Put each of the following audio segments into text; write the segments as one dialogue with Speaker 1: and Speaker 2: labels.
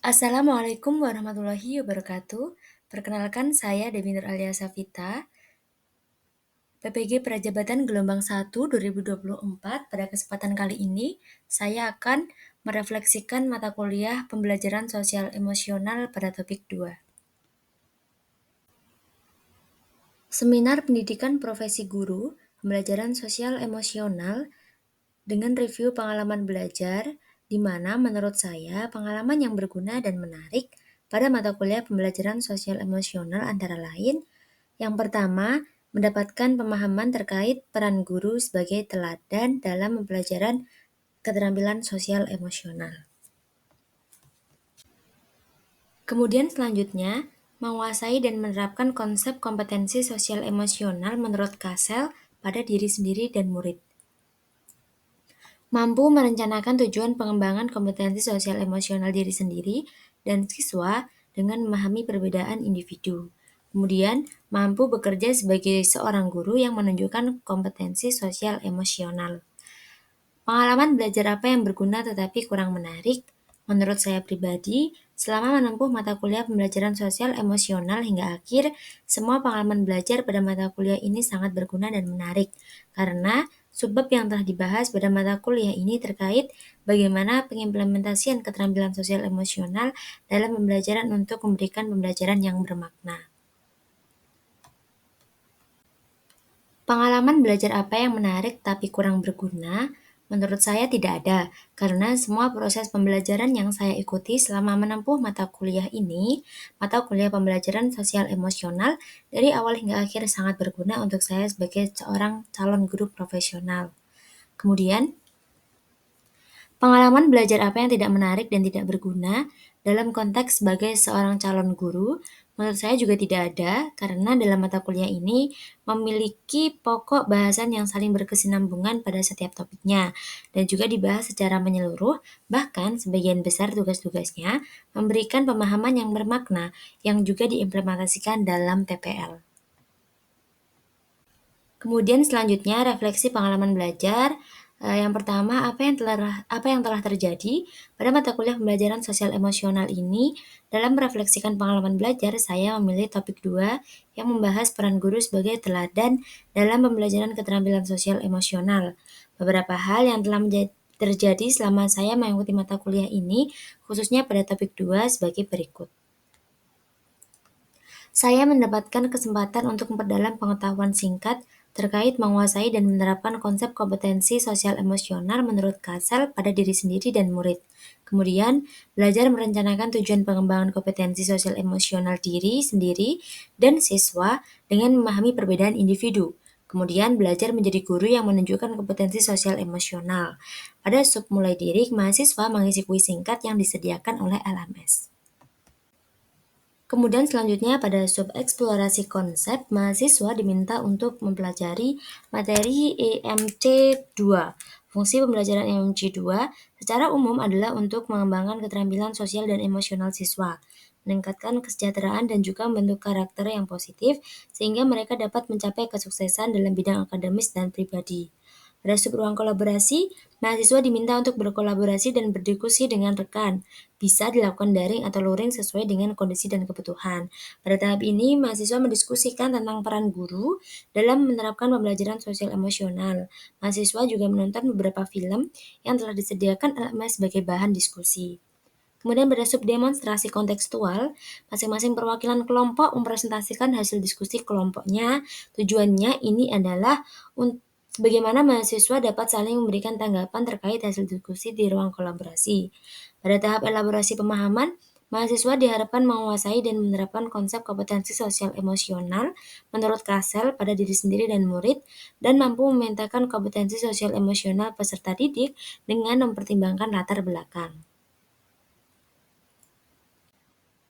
Speaker 1: Assalamualaikum warahmatullahi wabarakatuh. Perkenalkan saya Dewi Nur Alia Safita, PPG Prajabatan Gelombang 1 2024. Pada kesempatan kali ini, saya akan merefleksikan mata kuliah pembelajaran sosial emosional pada topik 2. Seminar Pendidikan Profesi Guru, Pembelajaran Sosial Emosional dengan review pengalaman belajar, di mana menurut saya pengalaman yang berguna dan menarik pada mata kuliah pembelajaran sosial emosional antara lain: yang pertama, mendapatkan pemahaman terkait peran guru sebagai teladan dalam pembelajaran keterampilan sosial emosional. Kemudian selanjutnya, menguasai dan menerapkan konsep kompetensi sosial emosional menurut Kasel pada diri sendiri dan murid. Mampu merencanakan tujuan pengembangan kompetensi sosial emosional diri sendiri dan siswa dengan memahami perbedaan individu. Kemudian, mampu bekerja sebagai seorang guru yang menunjukkan kompetensi sosial emosional. Pengalaman belajar apa yang berguna tetapi kurang menarik? Menurut saya pribadi, selama menempuh mata kuliah pembelajaran sosial emosional hingga akhir, semua pengalaman belajar pada mata kuliah ini sangat berguna dan menarik, karena subbab yang telah dibahas pada mata kuliah ini terkait bagaimana pengimplementasian keterampilan sosial emosional dalam pembelajaran untuk memberikan pembelajaran yang bermakna. Pengalaman belajar apa yang menarik tapi kurang berguna? Menurut saya tidak ada, karena semua proses pembelajaran yang saya ikuti selama menempuh mata kuliah ini, mata kuliah pembelajaran sosial emosional, dari awal hingga akhir sangat berguna untuk saya sebagai seorang calon guru profesional. Kemudian, pengalaman belajar apa yang tidak menarik dan tidak berguna dalam konteks sebagai seorang calon guru, menurut saya juga tidak ada, karena dalam mata kuliah ini memiliki pokok bahasan yang saling berkesinambungan pada setiap topiknya, dan juga dibahas secara menyeluruh, bahkan sebagian besar tugas-tugasnya memberikan pemahaman yang bermakna, yang juga diimplementasikan dalam TPL. Kemudian selanjutnya refleksi pengalaman belajar. Yang pertama, apa yang telah terjadi pada mata kuliah pembelajaran sosial emosional ini. Dalam merefleksikan pengalaman belajar, saya memilih topik 2 yang membahas peran guru sebagai teladan dalam pembelajaran keterampilan sosial emosional. Beberapa hal yang telah terjadi selama saya mengikuti mata kuliah ini, khususnya pada topik 2 sebagai berikut. Saya mendapatkan kesempatan untuk memperdalam pengetahuan singkat terkait menguasai dan menerapkan konsep kompetensi sosial emosional menurut Kasel pada diri sendiri dan murid. Kemudian, belajar merencanakan tujuan pengembangan kompetensi sosial emosional diri sendiri dan siswa dengan memahami perbedaan individu. Kemudian, belajar menjadi guru yang menunjukkan kompetensi sosial emosional. Pada sub mulai diri, mahasiswa mengisi kuis singkat yang disediakan oleh LMS. Kemudian selanjutnya pada sub eksplorasi konsep, mahasiswa diminta untuk mempelajari materi EMC2. Fungsi pembelajaran EMC2 secara umum adalah untuk mengembangkan keterampilan sosial dan emosional siswa, meningkatkan kesejahteraan dan juga membentuk karakter yang positif sehingga mereka dapat mencapai kesuksesan dalam bidang akademis dan pribadi. Pada sub ruang kolaborasi, mahasiswa diminta untuk berkolaborasi dan berdiskusi dengan rekan. Bisa dilakukan daring atau luring sesuai dengan kondisi dan kebutuhan. Pada tahap ini, mahasiswa mendiskusikan tentang peran guru dalam menerapkan pembelajaran sosial emosional. Mahasiswa juga menonton beberapa film yang telah disediakan LMS sebagai bahan diskusi. Kemudian pada sub demonstrasi kontekstual, masing-masing perwakilan kelompok mempresentasikan hasil diskusi kelompoknya. Tujuannya ini adalah bagaimana mahasiswa dapat saling memberikan tanggapan terkait hasil diskusi di ruang kolaborasi. Pada tahap elaborasi pemahaman, mahasiswa diharapkan menguasai dan menerapkan konsep kompetensi sosial emosional menurut Kasel pada diri sendiri dan murid, dan mampu memetakan kompetensi sosial emosional peserta didik dengan mempertimbangkan latar belakang.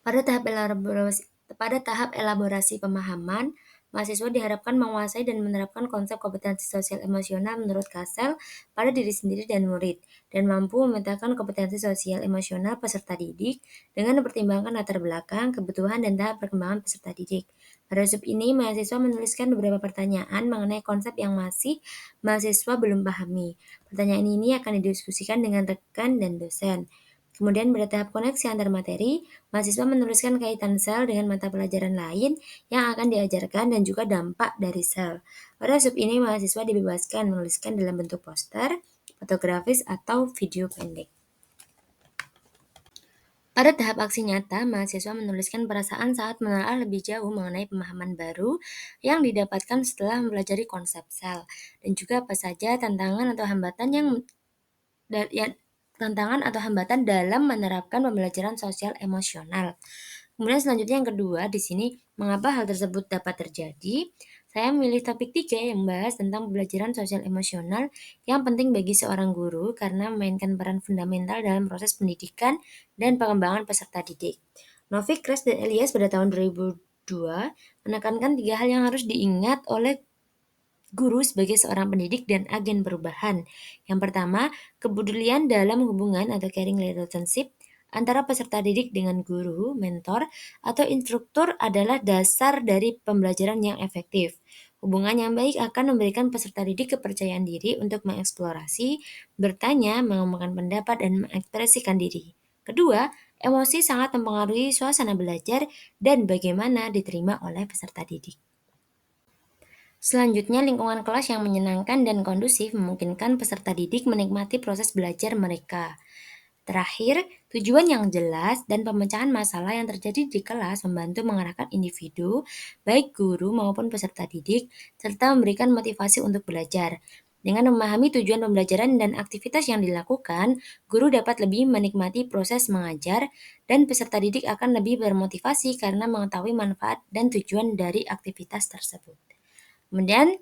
Speaker 1: Pada tahap elaborasi pemahaman, mahasiswa diharapkan menguasai dan menerapkan konsep kompetensi sosial emosional menurut Kasel pada diri sendiri dan murid, dan mampu memetakan kompetensi sosial emosional peserta didik dengan mempertimbangkan latar belakang, kebutuhan, dan tahap perkembangan peserta didik. Pada sub ini, mahasiswa menuliskan beberapa pertanyaan mengenai konsep yang masih mahasiswa belum pahami. Pertanyaan ini akan didiskusikan dengan rekan dan dosen. Kemudian pada tahap koneksi antar materi, mahasiswa menuliskan kaitan sel dengan mata pelajaran lain yang akan diajarkan dan juga dampak dari sel. Pada sub ini, mahasiswa dibebaskan menuliskan dalam bentuk poster, fotografis, atau video pendek. Pada tahap aksi nyata, mahasiswa menuliskan perasaan saat menelaah lebih jauh mengenai pemahaman baru yang didapatkan setelah mempelajari konsep sel, dan juga apa saja tantangan atau hambatan dalam menerapkan pembelajaran sosial emosional. Kemudian selanjutnya yang kedua, di sini mengapa hal tersebut dapat terjadi? Saya memilih topik 3 yang membahas tentang pembelajaran sosial emosional yang penting bagi seorang guru karena memainkan peran fundamental dalam proses pendidikan dan pengembangan peserta didik. Novik, Kres, dan Elias pada tahun 2002 menekankan 3 hal yang harus diingat oleh guru sebagai seorang pendidik dan agen perubahan. Yang pertama, kepedulian dalam hubungan atau caring relationship antara peserta didik dengan guru, mentor, atau instruktur adalah dasar dari pembelajaran yang efektif. Hubungan yang baik akan memberikan peserta didik kepercayaan diri untuk mengeksplorasi, bertanya, mengembangkan pendapat, dan mengekspresikan diri. Kedua, emosi sangat mempengaruhi suasana belajar dan bagaimana diterima oleh peserta didik. Selanjutnya, lingkungan kelas yang menyenangkan dan kondusif memungkinkan peserta didik menikmati proses belajar mereka. Terakhir, tujuan yang jelas dan pemecahan masalah yang terjadi di kelas membantu mengarahkan individu, baik guru maupun peserta didik, serta memberikan motivasi untuk belajar. Dengan memahami tujuan pembelajaran dan aktivitas yang dilakukan, guru dapat lebih menikmati proses mengajar, dan peserta didik akan lebih bermotivasi karena mengetahui manfaat dan tujuan dari aktivitas tersebut. Kemudian,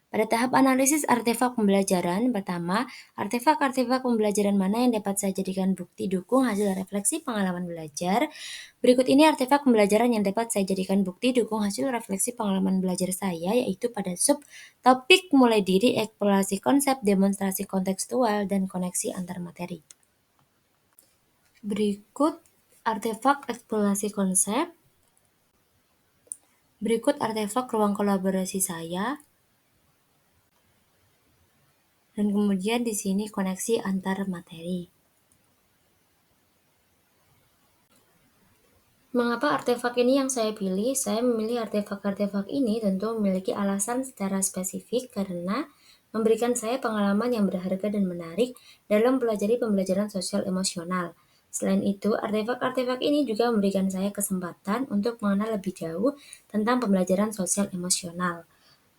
Speaker 1: pada tahap analisis artefak pembelajaran, pertama, artefak-artefak pembelajaran mana yang dapat saya jadikan bukti dukung hasil refleksi pengalaman belajar. Berikut ini artefak pembelajaran yang dapat saya jadikan bukti dukung hasil refleksi pengalaman belajar saya, yaitu pada sub topik mulai diri, eksplorasi konsep, demonstrasi kontekstual, dan koneksi antar materi. Berikut artefak eksplorasi konsep. Berikut artefak ruang kolaborasi saya. Dan kemudian di sini koneksi antar materi. Mengapa artefak ini yang saya pilih? Saya memilih artefak-artefak ini tentu memiliki alasan secara spesifik karena memberikan saya pengalaman yang berharga dan menarik dalam pelajari pembelajaran sosial emosional. Selain itu, artefak-artefak ini juga memberikan saya kesempatan untuk mengenal lebih jauh tentang pembelajaran sosial emosional.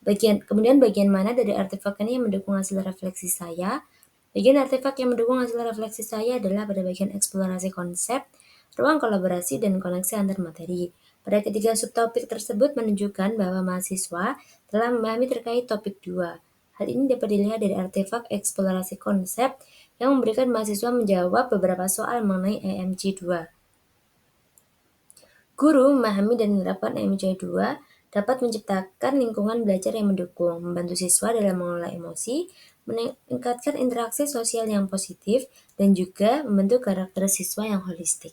Speaker 1: Kemudian bagian mana dari artefak ini yang mendukung hasil refleksi saya? Bagian artefak yang mendukung hasil refleksi saya adalah pada bagian eksplorasi konsep, ruang kolaborasi, dan koneksi antar materi. Pada ketiga subtopik tersebut menunjukkan bahwa mahasiswa telah memahami terkait topik 2. Hal ini dapat dilihat dari artefak eksplorasi konsep yang memberikan mahasiswa menjawab beberapa soal mengenai EMC 2. Guru memahami dan menerapkan EMC 2 dapat menciptakan lingkungan belajar yang mendukung, membantu siswa dalam mengelola emosi, meningkatkan interaksi sosial yang positif, dan juga membentuk karakter siswa yang holistik.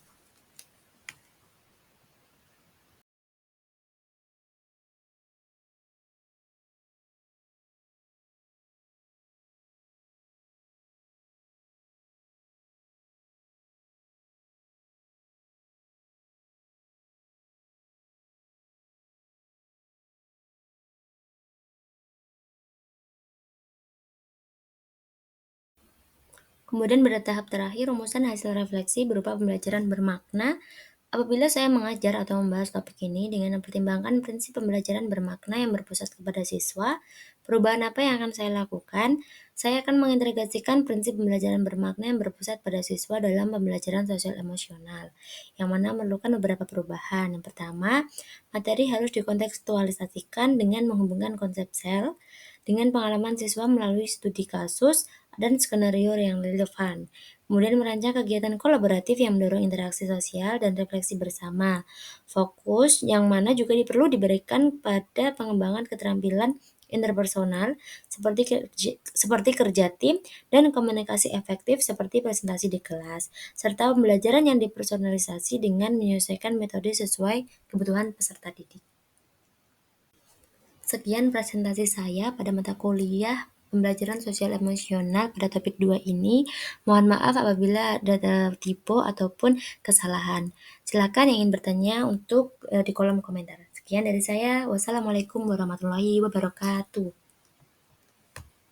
Speaker 1: Kemudian pada tahap terakhir, rumusan hasil refleksi berupa pembelajaran bermakna. Apabila saya mengajar atau membahas topik ini dengan mempertimbangkan prinsip pembelajaran bermakna yang berpusat kepada siswa, perubahan apa yang akan saya lakukan? Saya akan mengintegrasikan prinsip pembelajaran bermakna yang berpusat pada siswa dalam pembelajaran sosial emosional, yang mana memerlukan beberapa perubahan. Yang pertama, materi harus dikontekstualisasikan dengan menghubungkan konsep sel dengan pengalaman siswa melalui studi kasus dan skenario yang relevan. Kemudian merancang kegiatan kolaboratif yang mendorong interaksi sosial dan refleksi bersama. Fokus yang mana juga perlu diberikan pada pengembangan keterampilan interpersonal seperti kerja tim dan komunikasi efektif seperti presentasi di kelas, serta pembelajaran yang dipersonalisasi dengan menyesuaikan metode sesuai kebutuhan peserta didik. Sekian presentasi saya pada mata kuliah pembelajaran sosial emosional pada topik 2 ini. Mohon maaf apabila ada typo ataupun kesalahan. Silakan yang ingin bertanya untuk di kolom komentar. Sekian dari saya. Wassalamualaikum warahmatullahi wabarakatuh.